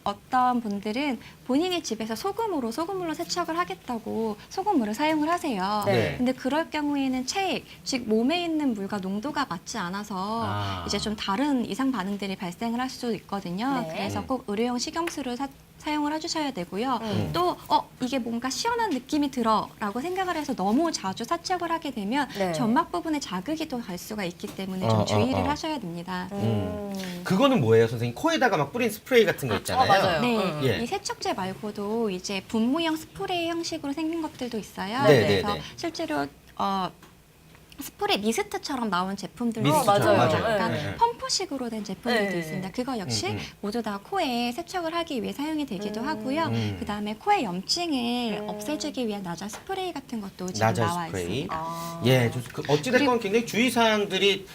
어떤 분들은 본인이 집에서 소금물로 세척을 하겠다고 소금물을 사용을 하세요. 네. 근데 그럴 경우에는 체액, 즉 몸에 있는 물과 농도가 맞지 않아서 아. 이제 좀 다른 이상 반응들이 발생을 할 수도 있거든요. 네. 그래서 꼭 의료용 식염수를 사용을 해주셔야 되고요. 음. 또 이게 뭔가 시원한 느낌이 들어라고 생각을 해서 너무 자주 세척을 하게 되면 네. 점막 부분에 자극이 또 갈 수가 있기 때문에 좀 주의를 하셔야 됩니다. 그거는 뭐예요, 선생님? 코에다가 막 뿌린 스프레이 같은 거 있잖아요. 맞아요. 네, 예. 이 세척제 말고도 이제 분무형 스프레이 형식으로 생긴 것들도 있어요. 네, 그래서 네, 네. 실제로 스프레이 미스트처럼 나온 제품들도 미스트처럼, 있어요. 맞아요. 그러니까 네, 네. 펌프식으로 된 제품들도 네. 있습니다. 그거 역시 모두 다 코에 세척을 하기 위해 사용이 되기도 하고요. 음. 그다음에 코의 염증을 없애주기 위한 나자 스프레이 같은 것도 지금 나자 나와 스프레이. 있습니다. 아. 예, 어찌됐건 굉장히 주의사항들이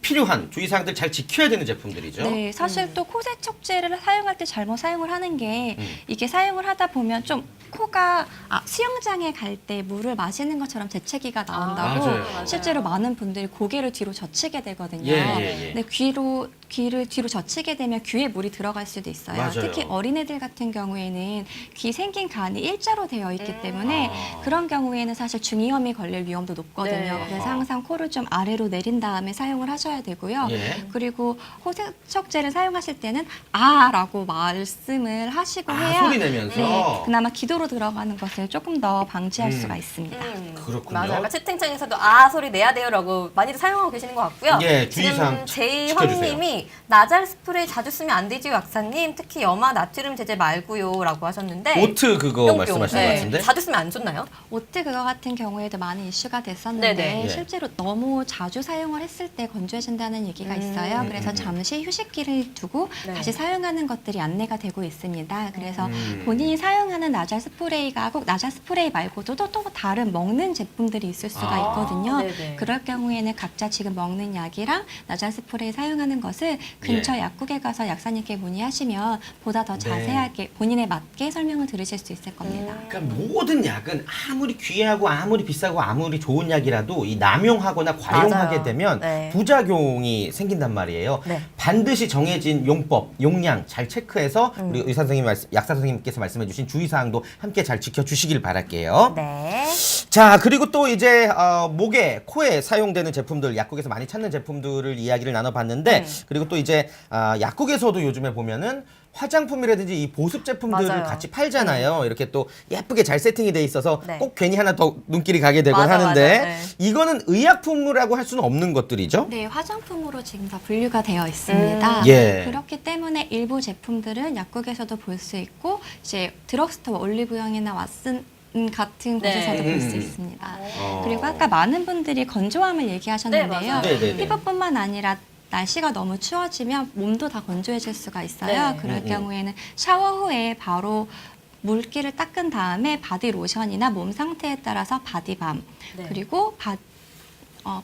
필요한 주의사항들 잘 지켜야 되는 제품들이죠. 네, 사실 또 코 세척제를 사용할 때 잘못 사용을 하는 게 이게 사용을 하다 보면 좀 코가 수영장에 갈 때 물을 마시는 것처럼 재채기가 나온다고 맞아요. 실제로 많은 분들이 고개를 뒤로 젖히게 되거든요. 예. 근데 귀를 뒤로 젖히게 되면 귀에 물이 들어갈 수도 있어요. 맞아요. 특히 어린애들 같은 경우에는 귀 생긴 간이 일자로 되어 있기 때문에 그런 경우에는 사실 중이염이 걸릴 위험도 높거든요. 네. 그래서 항상 코를 좀 아래로 내린 다음에 사용을 하셔야 되고요. 예. 그리고 코 세척제를 사용하실 때는 아라고 말씀을 하시고 해야 소리 내면서. 네, 그나마 기도로 들어가는 것을 조금 더 방지할 수가 있습니다. 그렇군요. 맞아요. 아까 채팅창에서도 소리 내야 돼요라고 많이들 사용하고 계시는 것 같고요. 예, 지금 주의사항 제이황님이 나잘 스프레이 자주 쓰면 안 되지요, 약사님. 특히 염화 나트륨 제제 말고요라고 하셨는데. 오트 그거 뿅뿅. 말씀하시는 것 같은데. 자주 쓰면 안 좋나요? 오트 그거 같은 경우에도 많은 이슈가 됐었는데 네네. 예. 실제로 너무 자주 사용을 했을 때 건조해진다는 얘기가 있어요. 그래서 잠시 휴식기를 두고 네. 다시 사용하는 것들이 안내가 되고 있습니다. 그래서 본인이 사용하는 나잘 스프레이가 꼭 나잘 스프레이 말고도 또 다른 먹는 제품들이 있을 수가 있거든요. 네네. 그럴 경우에는 각자 지금 먹는 약이랑 나잘 스프레이 사용하는 것을 근처 약국에 가서 약사님께 문의하시면 보다 더 자세하게 본인에 맞게 설명을 들으실 수 있을 겁니다. 그러니까 모든 약은 아무리 귀하고 아무리 비싸고 아무리 좋은 약이라도 이 남용하거나 과용하게 맞아요. 되면 네. 부작용이 생긴단 말이에요. 네. 반드시 정해진 용법, 용량 잘 체크해서 우리 의사 선생님, 약사 선생님께서 말씀해주신 주의사항도 함께 잘 지켜주시길 바랄게요. 네. 자, 그리고 또 이제 목에, 코에 사용되는 제품들, 약국에서 많이 찾는 제품들을 이야기를 나눠봤는데, 그리고 또 이제 약국에서도 요즘에 보면은 화장품이라든지 이 보습 제품들을 맞아요. 같이 팔잖아요. 이렇게 또 예쁘게 잘 세팅이 돼 있어서 네. 꼭 괜히 하나 더 눈길이 가게 되곤 맞아, 하는데 맞아. 네. 이거는 의약품이라고 할 수는 없는 것들이죠. 네, 화장품으로 지금 다 분류가 되어 있습니다. 예. 그렇기 때문에 일부 제품들은 약국에서도 볼 수 있고 이제 드럭스토어, 올리브영이나 왓슨 같은 네. 곳에서도 볼 수 있습니다. 그리고 아까 많은 분들이 건조함을 네, 얘기하셨는데요. 맞아요. 네. 피부뿐만 아니라 날씨가 너무 추워지면 몸도 다 건조해질 수가 있어요. 네. 그럴 경우에는 샤워 후에 바로 물기를 닦은 다음에 바디 로션이나 몸 상태에 따라서 바디밤 네. 그리고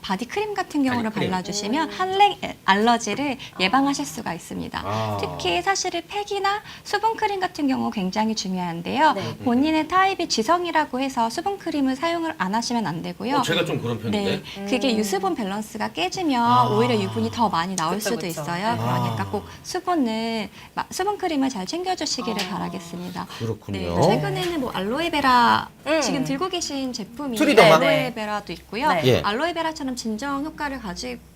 바디 크림 같은 경우를 바디 크림. 발라주시면 한랭 알러지를 예방하실 수가 있습니다. 특히 사실은 팩이나 수분 크림 같은 경우 굉장히 중요한데요. 네. 본인의 타입이 지성이라고 해서 수분 크림을 사용을 안 하시면 안 되고요. 제가 좀 그런 편인데. 네, 그게 유수분 밸런스가 깨지면 오히려 유분이 더 많이 나올 그쵸, 수도 그쵸. 있어요. 그러니까 꼭 수분 크림을 잘 챙겨주시기를 바라겠습니다. 그렇군요. 네, 최근에는 뭐 알로에베라 음. 지금 들고 계신 제품이 트리더마? 알로에베라도 있고요. 네. 예. 알로에베라처럼 진정 효과를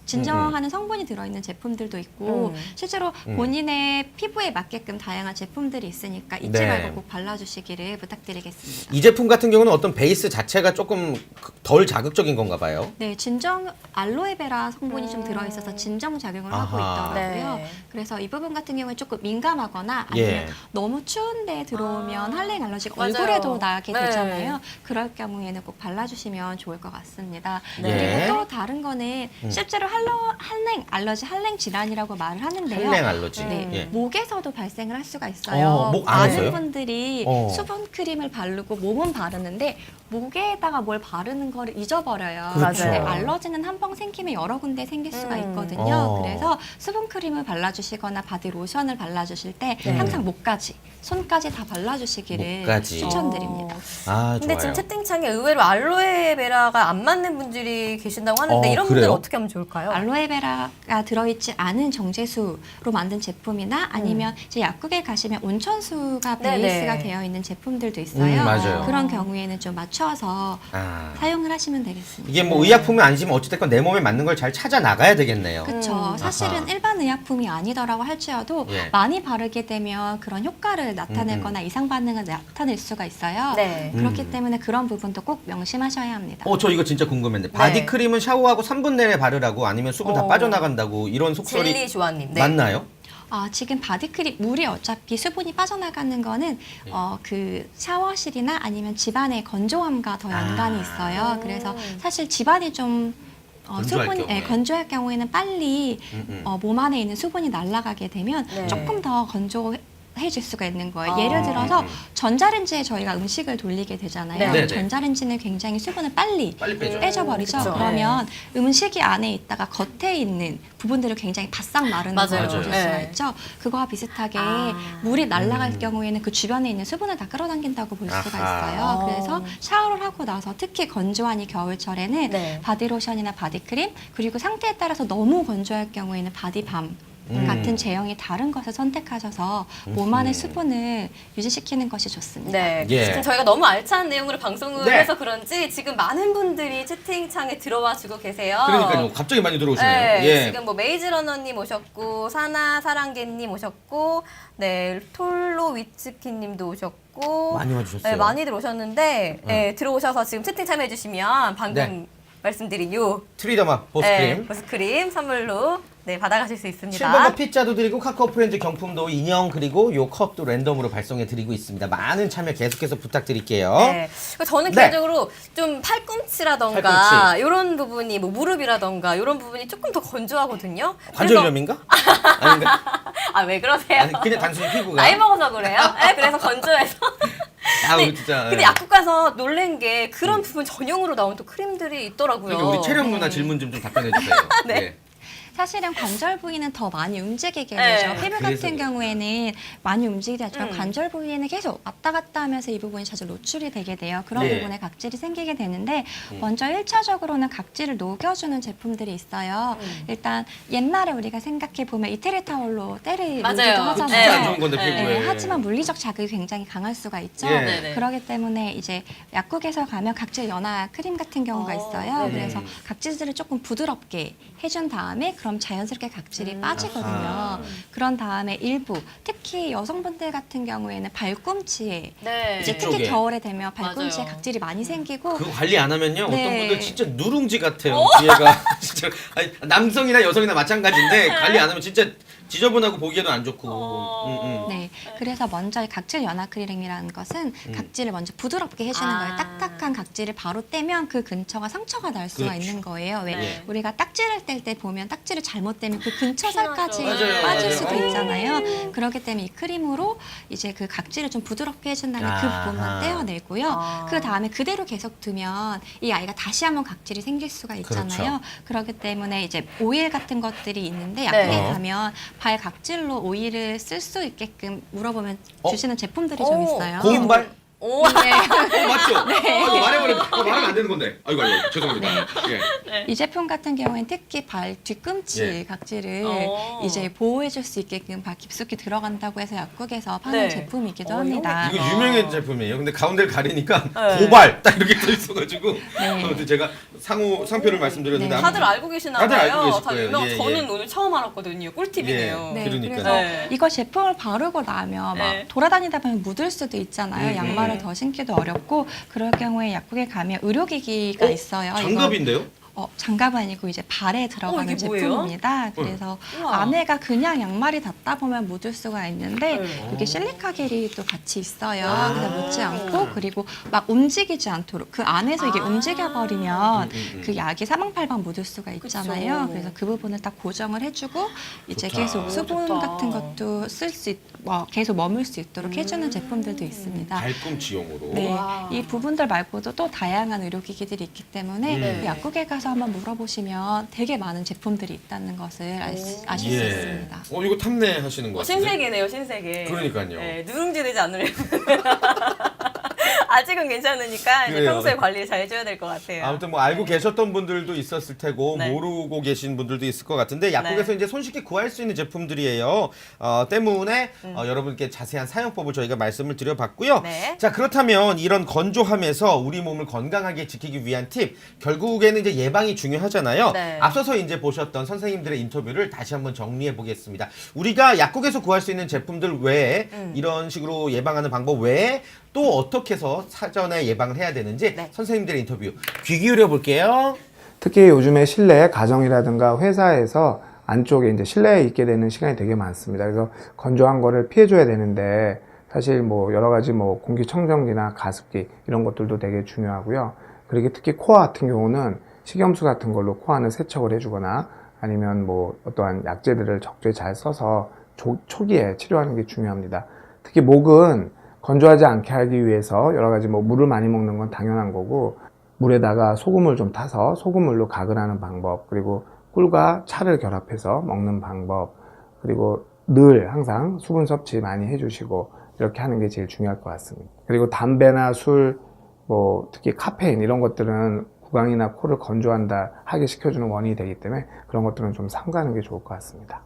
진정하는 성분이 들어있는 제품들도 있고 실제로 본인의 피부에 맞게끔 다양한 제품들이 있으니까 잊지 네. 말고 꼭 발라주시기를 부탁드리겠습니다. 이 제품 같은 경우는 어떤 베이스 자체가 조금 덜 자극적인 건가 봐요. 네, 진정 알로에베라 성분이 좀 들어있어서 진정 작용을 하고 아하. 있더라고요. 네. 그래서 이 부분 같은 경우에 조금 민감하거나 아니면 예. 너무 추운데 들어오면 할랭 알러지가 맞아요. 얼굴에도 나게 네. 되잖아요. 그럴 경우에는 꼭 발라주시면 좋을 것 같습니다. 네. 그리고 또 다른 거는 실제로 할랭 알러지, 할랭 질환이라고 말을 하는데요. 할랭 알러지. 네, 예. 목에서도 발생을 할 수가 있어요. 목 안에서요? 많은 분들이 수분 크림을 바르고 몸은 바르는데 목에다가 뭘 바르는 거를 잊어버려요. 그렇죠. 근데 알러지는 한 번 생기면 여러 군데 생길 수가 있거든요. 어. 그래서 수분 크림을 발라주시거나 바디 로션을 발라주실 때 항상 목까지, 손까지 다 발라주시기를 목까지. 추천드립니다. 아, 근데 좋아요. 지금 채팅창에 의외로 알로에베라가 안 맞는 분들이 계신다고 하는데 이런 분들은 그래요? 어떻게 하면 좋을까요? 알로에베라가 들어있지 않은 정제수로 만든 제품이나 아니면 이제 약국에 가시면 온천수가 네네. 베이스가 되어 있는 제품들도 있어요. 맞아요. 그런 경우에는 좀 맞춰서 아. 사용을 하시면 되겠습니다. 이게 뭐 의약품이 아니지만 어찌됐건 내 몸에 맞는 걸 잘 찾아 나가야 되겠네요. 그렇죠. 사실은 아하. 일반 의약품이 아니더라고 할지라도 예. 많이 바르게 되면 그런 효과를 나타내거나 이상 반응을 나타낼 수가 있어요. 네. 그렇기 때문에 그런 부분도 꼭 명심하셔야 합니다. 저 이거 진짜 궁금했는데 바디크림은 샤워하고 3분 내내 바르라고 아니면 수분 다 빠져나간다고 이런 속설이 젤리 조아님. 네. 맞나요? 지금 바디크림 물이 어차피 수분이 빠져나가는 거는 네. 그 샤워실이나 아니면 집안의 건조함과 더 연관이 있어요. 그래서 사실 집안이 좀 건조할 경우에. 건조할 경우에는 빨리 몸 안에 있는 수분이 날아가게 되면 네. 조금 더 건조해서 해줄 수가 있는 거예요. 예를 들어서 전자레인지에 저희가 음식을 돌리게 되잖아요. 네. 네네. 전자레인지는 굉장히 수분을 빨리 빼죠. 빼져버리죠. 그쵸. 그러면 음식이 안에 있다가 겉에 있는 부분들을 굉장히 바싹 마르는 걸 맞아요. 볼 수가 네. 있죠. 그거와 비슷하게 아. 물이 날아갈 경우에는 그 주변에 있는 수분을 다 끌어당긴다고 볼 수가 아하. 있어요. 그래서 샤워를 하고 나서 특히 건조한 이 겨울철에는 네. 바디로션이나 바디크림 그리고 상태에 따라서 너무 건조할 경우에는 바디밤 같은 제형이 다른 것을 선택하셔서 몸 안의 수분을 유지시키는 것이 좋습니다. 네. 예. 지금 저희가 너무 알찬 내용으로 방송을 네. 해서 그런지 지금 많은 분들이 채팅창에 들어와 주고 계세요. 그러니까요. 갑자기 많이 들어오시네요. 네, 예. 지금 뭐 메이즈러너님 오셨고 사나 사랑개님 오셨고 네 톨로 위츠키님도 오셨고 많이 와주셨어요. 네, 많이들 오셨는데 네, 들어오셔서 지금 채팅 참여해주시면 방금 네. 말씀드린 요 트리더마 보스크림. 네, 보스크림 선물로 네, 받아가실 수 있습니다. 7번가 피자도 드리고 카카오 프렌즈 경품도 인형 그리고 요 컵도 랜덤으로 발송해 드리고 있습니다. 많은 참여 계속해서 부탁드릴게요. 네. 그리고 저는 네. 개인적으로 좀 팔꿈치라던가 팔꿈치. 이런 부분이 뭐 무릎이라던가 이런 부분이 조금 더 건조하거든요. 관절염인가? 아닌가? 아 왜 그러세요? 아니 그냥 단순히 피부가. 나이 먹어서 그래요? 네, 그래서 건조해서. 아, 근데, 진짜. 근데 약국 가서 놀란 게 그런 부분 전용으로 나온 또 크림들이 있더라고요. 그러니까 우리 체력 누나 질문 좀 답변해 주세요. 네. 사실은 관절 부위는 더 많이 움직이게 네. 되죠. 피부 그래서 같은 그래요. 경우에는 많이 움직이게 되지만 음. 관절 부위에는 계속 왔다 갔다 하면서 이 부분이 자주 노출이 되게 돼요. 그런 네. 부분에 각질이 생기게 되는데 먼저 1차적으로는 각질을 녹여주는 제품들이 있어요. 일단 옛날에 우리가 생각해 보면 이태리 타올로 때를 맞아요. 녹이도 진짜 하잖아요. 안 좋은 건데 네. 피부에. 하지만 물리적 자극이 굉장히 강할 수가 있죠. 예. 네네. 그렇기 때문에 이제 약국에서 가면 각질 연화 크림 같은 경우가 있어요. 네네. 그래서 각질들을 조금 부드럽게 해준 다음에 그럼 자연스럽게 각질이 빠지거든요. 아하. 그런 다음에 일부 특히 여성분들 같은 경우에는 발꿈치에 네. 이제 이쪽에. 특히 겨울에 되면 발꿈치에 맞아요. 각질이 많이 생기고 그거 관리 안 하면요 네. 어떤 분들 진짜 누룽지 같아요. 뒤에가 진짜 아니, 남성이나 여성이나 마찬가지인데 관리 안 하면 진짜 지저분하고 보기에도 안 좋고. 네, 그래서 먼저 이 각질 연화 크림이라는 것은 각질을 먼저 부드럽게 해주는 아. 거예요. 딱딱한 각질을 바로 떼면 그 근처가 상처가 날 수가 그렇죠. 있는 거예요. 왜 네. 우리가 딱지를 뗄 때 보면 딱지를 잘못 떼면 그 근처 살까지 맞아요, 빠질 맞아요. 수도 있잖아요. 그렇기 때문에 이 크림으로 이제 그 각질을 좀 부드럽게 해준 다음에 그 아하. 부분만 떼어내고요. 아. 그 다음에 그대로 계속 두면 이 아이가 다시 한번 각질이 생길 수가 있잖아요. 그렇죠. 그렇기 때문에 이제 오일 같은 것들이 있는데 약국에 네. 가면 발 각질로 오일을 쓸 수 있게끔 물어보면 어? 주시는 제품들이 좀 있어요. 고운발? 오, 네. 맞죠? 아이고, 말해버리면 말하면 안 되는 건데. 아이고 죄송합니다. 예. 이 제품 같은 경우에는 특히 발 뒤꿈치 예. 각질을 어. 이제 보호해줄 수 있게끔 발 깊숙이 들어간다고 해서 약국에서 파는 네. 제품이기도 어, 합니다. 이거 유명한 제품이에요. 근데 가운데를 가리니까 네. 고발 딱 이렇게 써 있어가지고 네. 제가 상표를 말씀드렸는데 네. 다들 알고 계시나 다들 봐요. 알고 계실 다 거예요. 유명. 예, 저는 예. 오늘 처음 알았거든요. 꿀팁이네요. 예. 네, 그러니까요. 그래서 네. 이거 제품을 바르고 나면 막 네. 돌아다니다 보면 묻을 수도 있잖아요. 양말을 더 신기도 어렵고 그럴 경우에 약국에 가면 의료기기가 있어요. 이거 장갑인데요? 장갑은 아니고 이제 발에 들어가는 이게 뭐예요? 제품입니다. 그래서 우와. 안에가 그냥 양말이 닿다 보면 묻을 수가 있는데 네. 이게 실리카 겔이 또 같이 있어요. 아. 그래서 묻지 않고 그리고 막 움직이지 않도록 그 안에서 이게 아. 움직여 버리면 그 약이 사방팔방 묻을 수가 있잖아요. 그쵸. 그래서 그 부분을 딱 고정을 해주고 이제 좋다. 계속 수분 좋다. 같은 것도 쓸 수 계속 머물 수 있도록 해주는 제품들도 있습니다. 발꿈치용으로. 네, 와. 이 부분들 말고도 또 다양한 의료기기들이 있기 때문에 네. 약국에 가서 한번 물어보시면 되게 많은 제품들이 있다는 것을 아실 수 있습니다. 이거 탐내하시는 거 같은데? 신세계네요, 신세계. 그러니까요. 네, 누룽지 되지 않으려면. 아직은 괜찮으니까 이제 그래요. 평소에 관리 잘 해줘야 될 것 같아요. 아무튼 뭐 알고 계셨던 분들도 있었을 테고 네. 모르고 계신 분들도 있을 것 같은데 약국에서 네. 이제 손쉽게 구할 수 있는 제품들이에요. 때문에 여러분께 자세한 사용법을 저희가 말씀을 드려봤고요. 네. 자 그렇다면 이런 건조함에서 우리 몸을 건강하게 지키기 위한 팁 결국에는 이제 예방이 중요하잖아요. 네. 앞서서 이제 보셨던 선생님들의 인터뷰를 다시 한번 정리해 보겠습니다. 우리가 약국에서 구할 수 있는 제품들 외에 이런 식으로 예방하는 방법 외에 또 어떻게 해서 사전에 예방을 해야 되는지 네. 선생님들의 인터뷰 귀 기울여 볼게요. 특히 요즘에 실내 가정이라든가 회사에서 안쪽에 이제 실내에 있게 되는 시간이 되게 많습니다. 그래서 건조한 거를 피해줘야 되는데 사실 뭐 여러 가지 뭐 공기청정기나 가습기 이런 것들도 되게 중요하고요. 그리고 특히 코아 같은 경우는 식염수 같은 걸로 코 안을 세척을 해주거나 아니면 뭐 어떠한 약재들을 적절히 잘 써서 초기에 치료하는 게 중요합니다. 특히 목은 건조하지 않게 하기 위해서 여러 가지 뭐 물을 많이 먹는 건 당연한 거고, 물에다가 소금을 좀 타서 소금물로 각을 하는 방법, 그리고 꿀과 차를 결합해서 먹는 방법, 그리고 늘 항상 수분 섭취 많이 해주시고 이렇게 하는 게 제일 중요할 것 같습니다. 그리고 담배나 술, 뭐 특히 카페인 이런 것들은 구강이나 코를 건조한다 하게 시켜주는 원인이 되기 때문에 그런 것들은 좀 삼가는 게 좋을 것 같습니다.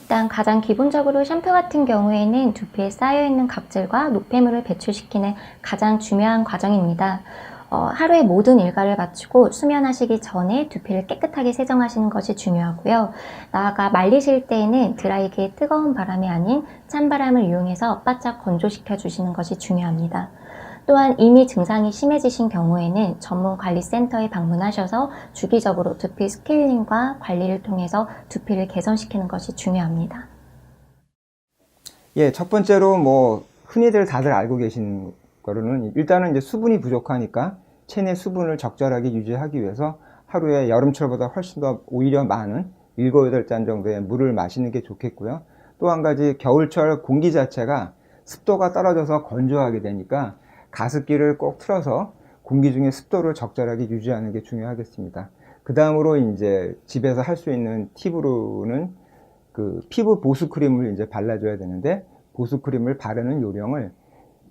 일단 가장 기본적으로 샴푸 같은 경우에는 두피에 쌓여있는 각질과 노폐물을 배출시키는 가장 중요한 과정입니다. 하루의 모든 일과를 마치고 수면하시기 전에 두피를 깨끗하게 세정하시는 것이 중요하고요. 나아가 말리실 때에는 드라이기의 뜨거운 바람이 아닌 찬바람을 이용해서 바짝 건조시켜 주시는 것이 중요합니다. 또한 이미 증상이 심해지신 경우에는 전문 관리센터에 방문하셔서 주기적으로 두피 스케일링과 관리를 통해서 두피를 개선시키는 것이 중요합니다. 예, 첫 번째로 뭐 흔히들 다들 알고 계신 거로는 일단은 이제 수분이 부족하니까 체내 수분을 적절하게 유지하기 위해서 하루에 여름철보다 훨씬 더 오히려 많은 7, 8잔 정도의 물을 마시는 게 좋겠고요. 또 한 가지 겨울철 공기 자체가 습도가 떨어져서 건조하게 되니까 가습기를 꼭 틀어서 공기 중에 습도를 적절하게 유지하는 게 중요하겠습니다. 그 다음으로 이제 집에서 할 수 있는 팁으로는 그 피부 보습 크림을 이제 발라줘야 되는데, 보습 크림을 바르는 요령을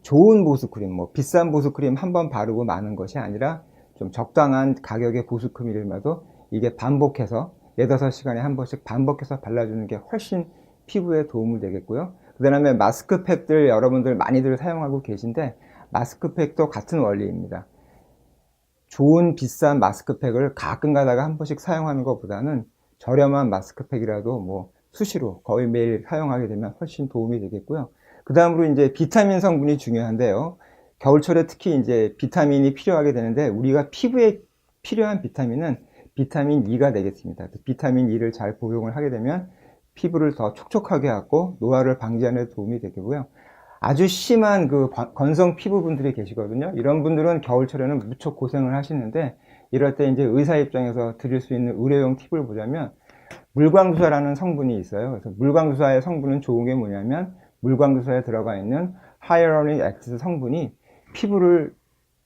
좋은 보습 크림, 뭐 비싼 보습 크림 한 번 바르고 마는 것이 아니라 좀 적당한 가격의 보습 크림이라도 이게 반복해서 4-5시간에 한 번씩 반복해서 발라주는 게 훨씬 피부에 도움이 되겠고요. 그 다음에 마스크팩들 여러분들 많이들 사용하고 계신데, 마스크팩도 같은 원리입니다. 좋은 비싼 마스크팩을 가끔 가다가 한 번씩 사용하는 것보다는 저렴한 마스크팩이라도 뭐 수시로 거의 매일 사용하게 되면 훨씬 도움이 되겠고요. 그 다음으로 이제 비타민 성분이 중요한데요. 겨울철에 특히 이제 비타민이 필요하게 되는데, 우리가 피부에 필요한 비타민은 비타민 E가 되겠습니다. 비타민 E를 잘 복용을 하게 되면 피부를 더 촉촉하게 하고 노화를 방지하는 데 도움이 되고요. 아주 심한 그 건성 피부분들이 계시거든요. 이런 분들은 겨울철에는 무척 고생을 하시는데, 이럴 때 이제 의사 입장에서 드릴 수 있는 의료용 팁을 보자면, 물광수사라는 성분이 있어요. 그래서 물광수사의 성분은 좋은 게 뭐냐면, 물광수사에 들어가 있는 하이어루닉 액시드 성분이 피부를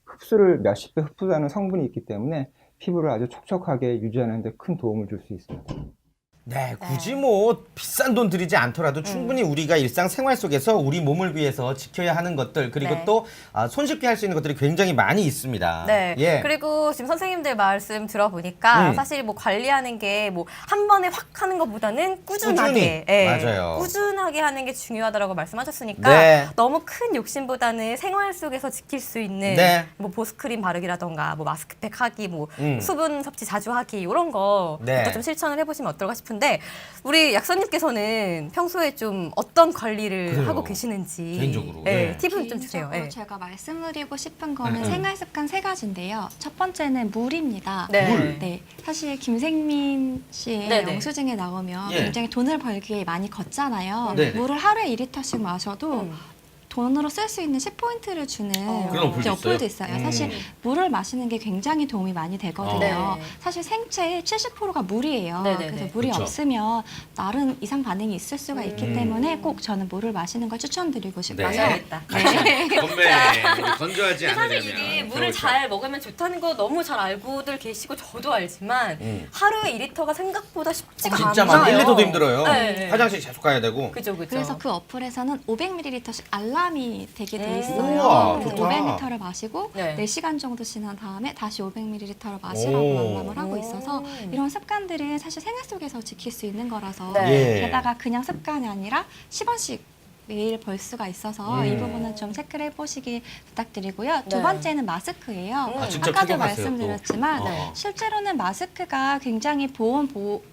흡수를 몇십 배 흡수하는 성분이 있기 때문에 피부를 아주 촉촉하게 유지하는 데 큰 도움을 줄 수 있습니다. 네, 굳이 뭐 비싼 돈 들이지 않더라도 충분히 우리가 일상생활 속에서 우리 몸을 위해서 지켜야 하는 것들, 그리고 네. 또 손쉽게 할 수 있는 것들이 굉장히 많이 있습니다. 네. 예. 그리고 지금 선생님들 말씀 들어보니까 사실 뭐 관리하는 게 뭐 한 번에 확 하는 것보다는 꾸준하게, 꾸준히. 맞아요. 꾸준하게 하는 게 중요하다고 말씀하셨으니까 네. 너무 큰 욕심보다는 생활 속에서 지킬 수 있는 네. 뭐 보습크림 바르기라던가 뭐 마스크팩 하기, 뭐 수분 섭취 자주 하기 이런 거 네. 좀 실천을 해보시면 어떨까 싶은데, 우리 약사님께서는 평소에 좀 어떤 관리를 그래요. 하고 계시는지 개인적으로. 네, 네. 팁을 좀 주세요. 개인적으로 네. 제가 말씀드리고 싶은 거는 생활 습관 3가지인데요. 첫 번째는 물입니다. 네. 네, 사실 김생민 씨의 네네. 영수증에 나오면 예. 굉장히 돈을 벌기에 많이 걷잖아요. 네네. 물을 하루에 2리터씩 마셔도 돈으로 쓸 수 있는 10포인트를 주는 그런 어플도 이제 어플도 있어요? 있어요. 사실 물을 마시는 게 굉장히 도움이 많이 되거든요. 네. 사실 생체의 70%가 물이에요. 네네네. 그래서 물이 그쵸. 없으면 나름 이상 반응이 있을 수가 있기 때문에 꼭 저는 물을 마시는 걸 추천드리고 싶어요. 마셔야겠다. 건배. 건조하지 근데 사실 이게 물을 잘 먹으면 좋다는 거 너무 잘 알고들 계시고 저도 알지만 하루에 2리터가 생각보다 쉽지가 진짜 않아요. 많이 1리터도 힘들어요. 네. 화장실 계속 가야 되고. 그죠. 그래서 그 어플에서는 500ml씩 알람이 되게 돼 있어요. 우와, 그래서 좋다. 500ml를 마시고 네. 4시간 정도 지난 다음에 다시 500ml를 마시라고 오. 알람을 하고 있어서 이런 습관들은 사실 생활 속에서 지킬 수 있는 거라서 네. 예. 게다가 그냥 습관이 아니라 10원씩 매일 벌 수가 있어서 이 부분은 좀 체크를 해보시기 부탁드리고요. 두 네. 번째는 마스크예요. 아, 직접 아까도 착용하세요, 말씀드렸지만 또. 실제로는 마스크가 굉장히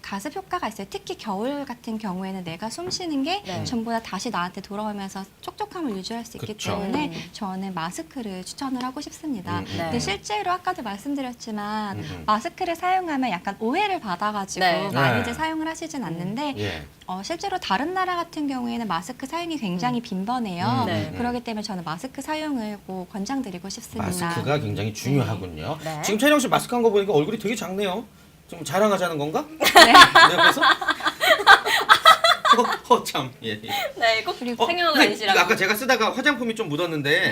가습 효과가 있어요. 특히 겨울 같은 경우에는 내가 숨 쉬는 게 네. 전부 다 다시 나한테 돌아오면서 촉촉함을 유지할 수 있기 그쵸. 때문에 저는 마스크를 추천을 하고 싶습니다. 네. 근데 실제로 아까도 말씀드렸지만 마스크를 사용하면 약간 오해를 받아가지고 네. 많이들 네. 사용을 하시진 않는데 예. 실제로 다른 나라 같은 경우에는 마스크 사용이 굉장히 빈번해요. 네. 그렇기 때문에 저는 마스크 사용을 꼭 권장드리고 싶습니다. 마스크가 굉장히 중요하군요. 네. 지금 채영 씨 마스크 한 거 보니까 얼굴이 되게 작네요. 좀 자랑하자는 건가? 네. 옆에서? 참. 예. 네, 꼭 그리고 생각하고 선생님, 다니시라고. 아까 제가 쓰다가 화장품이 좀 묻었는데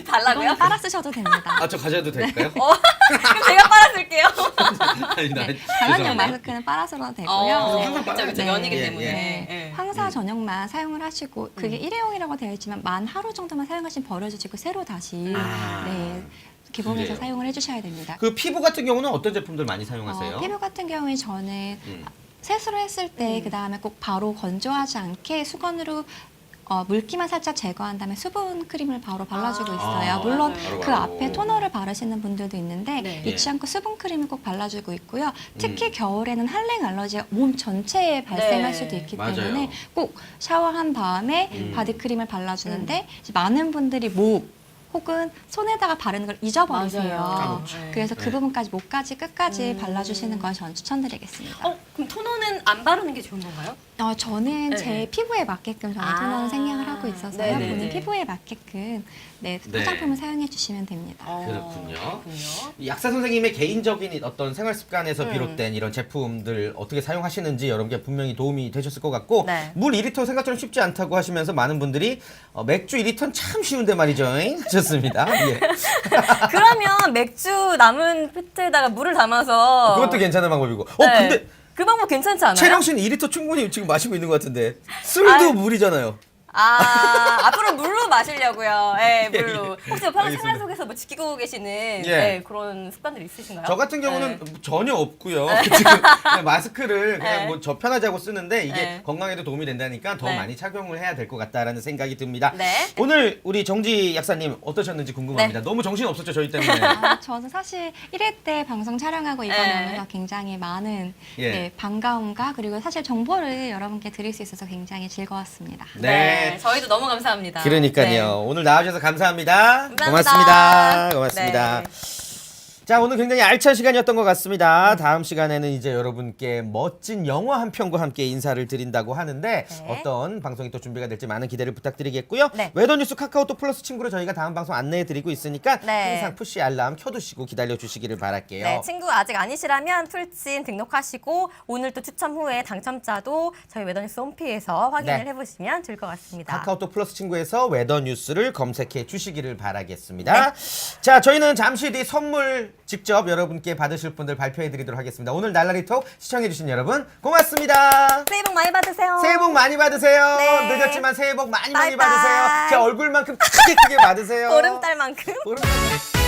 달라고요? 이건 빨아 쓰셔도 됩니다. 아 저 가져도 될까요? 그럼 제가 빨아줄게요. 아니, 나 네, 방한용 죄송합니다. 마스크는 빨아 써도 되고요. 항상 그쵸, 빨아야 그쵸. 돼요. 연이기 예, 때문에. 예. 예. 황사 전용만 사용을 하시고 그게 일회용이라고 되어 있지만 만 하루 정도만 사용하시면 버려지고 새로 다시 아. 네, 개봉해서 그래요. 사용을 해주셔야 됩니다. 그 피부 같은 경우는 어떤 제품들 많이 사용하세요? 피부 같은 경우에 저는 음. 세수를 했을 때 그 다음에 꼭 바로 건조하지 않게 수건으로 물기만 살짝 제거한 다음에 수분 크림을 바로 발라주고 있어요. 물론 맞아요. 그 바로. 앞에 토너를 바르시는 분들도 있는데 네. 잊지 않고 수분 크림을 꼭 발라주고 있고요. 특히 겨울에는 한랭 알러지가 몸 전체에 네. 발생할 수도 있기 맞아요. 때문에 꼭 샤워한 다음에 바디 크림을 발라주는데 이제 많은 분들이 목 혹은 손에다가 바르는 걸 잊어버리세요. 까먹죠. 그래서 네. 그 부분까지 목까지 끝까지 발라주시는 걸 전 추천드리겠습니다. 그럼 토너는 안 바르는 게 좋은 건가요? 저는 네. 제 피부에 맞게끔 저는 아. 토너는 생각을 하고 있어서요. 네네네. 본인 피부에 맞게끔 네. 화장품을 사용해 주시면 됩니다. 그렇군요. 이 약사 선생님의 개인적인 어떤 생활 습관에서 비롯된 이런 제품들 어떻게 사용하시는지 여러분께 분명히 도움이 되셨을 것 같고 네. 물 2리터 생각처럼 쉽지 않다고 하시면서 많은 분들이 맥주 2리터는 참 쉬운데 말이죠. 하셨습니다. 예. 그러면 맥주 남은 페트에다가 물을 담아서 그것도 괜찮은 방법이고. 네. 근데 그 방법 괜찮지 않아요? 채령 씨는 2리터 충분히 지금 마시고 있는 것 같은데 술도 아. 물이잖아요. 앞으로 물로 마시려고요. 예, 물로. 혹시 평생 알겠습니다. 생활 속에서 뭐 지키고 계시는 예. 예, 그런 습관들이 있으신가요? 저 같은 경우는 네. 전혀 없고요. 지금 그냥 마스크를 그냥 네. 뭐 저 편하자고 쓰는데 이게 네. 건강에도 도움이 된다니까 더 네. 많이 착용을 해야 될 것 같다라는 생각이 듭니다. 네. 오늘 우리 정지 약사님 어떠셨는지 궁금합니다. 너무 정신 없었죠 저희 때문에. 저는 사실 1회 때 방송 촬영하고 이번에 네. 오면서 굉장히 많은 예. 네, 반가움과 그리고 사실 정보를 여러분께 드릴 수 있어서 굉장히 즐거웠습니다. 네. 저희도 너무 감사합니다. 그러니까요. 네. 오늘 나와주셔서 감사합니다. 감사합니다. 고맙습니다. 고맙습니다. 네. 자, 오늘 굉장히 알찬 시간이었던 것 같습니다. 다음 시간에는 이제 여러분께 멋진 영화 한 편과 함께 인사를 드린다고 하는데 네. 어떤 방송이 또 준비가 될지 많은 기대를 부탁드리겠고요. 네. 웨더뉴스 카카오톡 플러스 친구로 저희가 다음 방송 안내해드리고 있으니까 네. 항상 푸시 알람 켜두시고 기다려주시기를 바랄게요. 네, 친구 아직 아니시라면 풀친 등록하시고 오늘 또 추첨 후에 당첨자도 저희 웨더뉴스 홈페이지에서 확인을 네. 해보시면 될 것 같습니다. 카카오톡 플러스 친구에서 웨더뉴스를 검색해 주시기를 바라겠습니다. 자, 저희는 잠시 뒤 선물 직접 여러분께 받으실 분들 발표해 드리도록 하겠습니다. 오늘 날라리 톡 시청해 주신 여러분 고맙습니다. 새해 복 많이 받으세요. 새해 복 많이 받으세요. 네. 늦었지만 새해 복 많이 바이바이. 받으세요. 제 얼굴만큼 크게 받으세요. 보름달만큼. 보름달.